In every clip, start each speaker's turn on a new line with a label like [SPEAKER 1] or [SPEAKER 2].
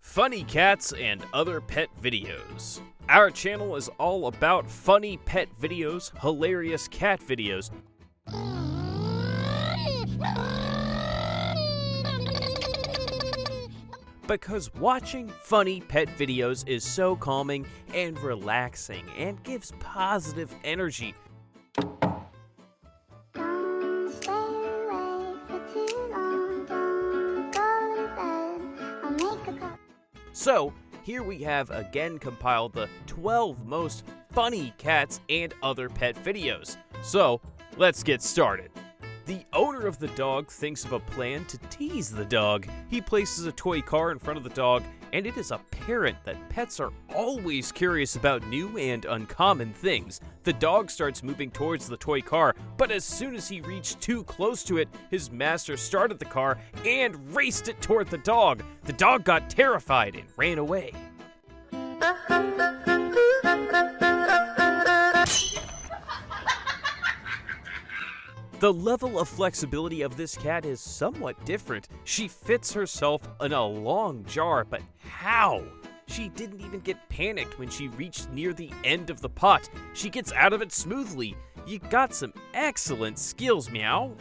[SPEAKER 1] Funny cats and other pet videos. Our channel is all about funny pet videos, hilarious cat videos, because watching funny pet videos is so calming and relaxing and gives positive energy.
[SPEAKER 2] Don't stay awake for too long. Don't go to bed. I'll make a cup.
[SPEAKER 1] So, here we have again compiled the 12 most funny cats and other pet videos. So, let's get started. The owner of the dog thinks of a plan to tease the dog. He places a toy car in front of the dog, and it is apparent that pets are always curious about new and uncommon things. The dog starts moving towards the toy car, but as soon as he reached too close to it, his master started the car and raced it toward the dog. The dog got terrified and ran away. The level of flexibility of this cat is somewhat different. She fits herself in a long jar, but how? She didn't even get panicked when she reached near the end of the pot. She gets out of it smoothly. You got some excellent skills, Meow.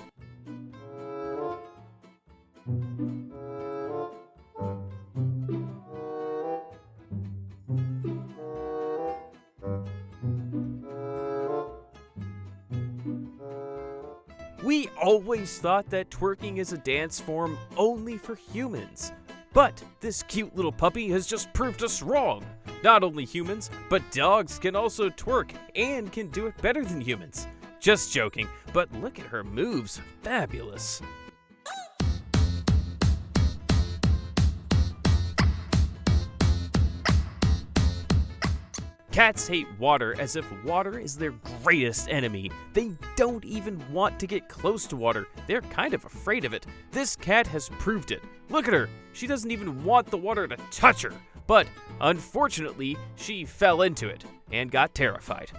[SPEAKER 1] We always thought that twerking is a dance form only for humans. But this cute little puppy has just proved us wrong. Not only humans, but dogs can also twerk and can do it better than humans. Just joking, but look at her moves. Fabulous. Cats hate water as if water is their greatest enemy. They don't even want to get close to water. They're kind of afraid of it. This cat has proved it. Look at her. She doesn't even want the water to touch her. But unfortunately, she fell into it and got terrified.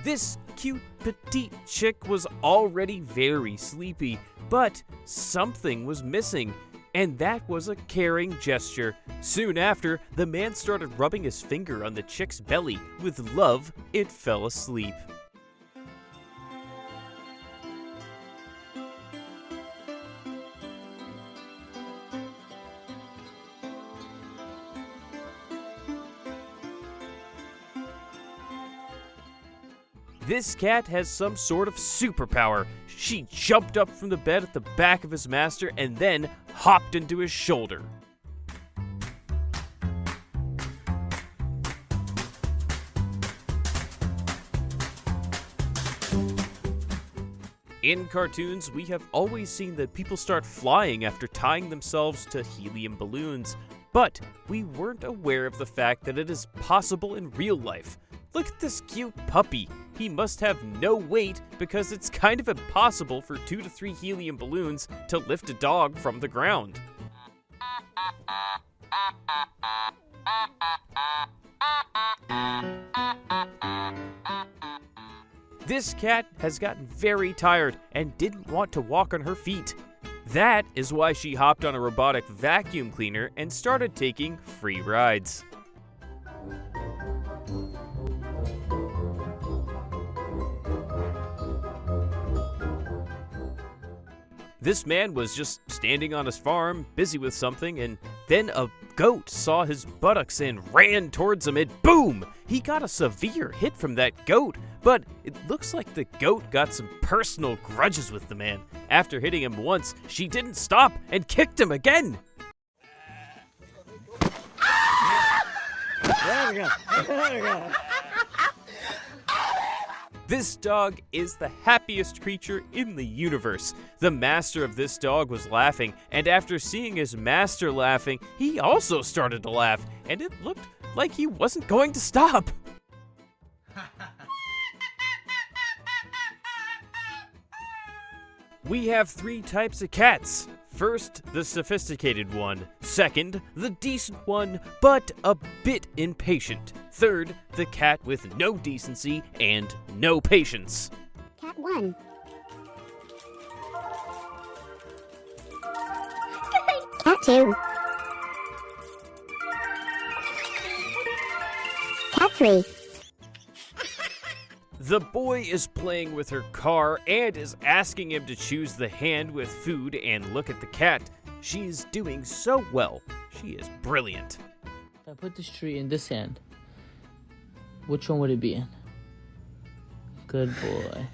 [SPEAKER 1] This cute petite chick was already very sleepy, but something was missing, and that was a caring gesture. Soon after, the man started rubbing his finger on the chick's belly. With love, it fell asleep. This cat has some sort of superpower. She jumped up from the bed at the back of his master and then hopped into his shoulder. In cartoons, we have always seen that people start flying after tying themselves to helium balloons, but we weren't aware of the fact that it is possible in real life. Look at this cute puppy. He must have no weight because it's kind of impossible for 2 to 3 helium balloons to lift a dog from the ground. This cat has gotten very tired and didn't want to walk on her feet. That is why she hopped on a robotic vacuum cleaner and started taking free rides. This man was just standing on his farm, busy with something, and then a goat saw his buttocks and ran towards him, and boom! He got a severe hit from that goat, but it looks like the goat got some personal grudges with the man. After hitting him once, she didn't stop and kicked him again. This dog is the happiest creature in the universe. The master of this dog was laughing, and after seeing his master laughing, he also started to laugh, and it looked like he wasn't going to stop. We have 3 types of cats. First, the sophisticated one. Second, the decent one, but a bit impatient. Third, the cat with no decency and no patience.
[SPEAKER 2] Cat 1. Cat 2. Cat 3.
[SPEAKER 1] The boy is playing with her car and is asking him to choose the hand with food and look at the cat. She is doing so well. She is brilliant.
[SPEAKER 3] If I put this tree in this hand, which one would it be in? Good boy.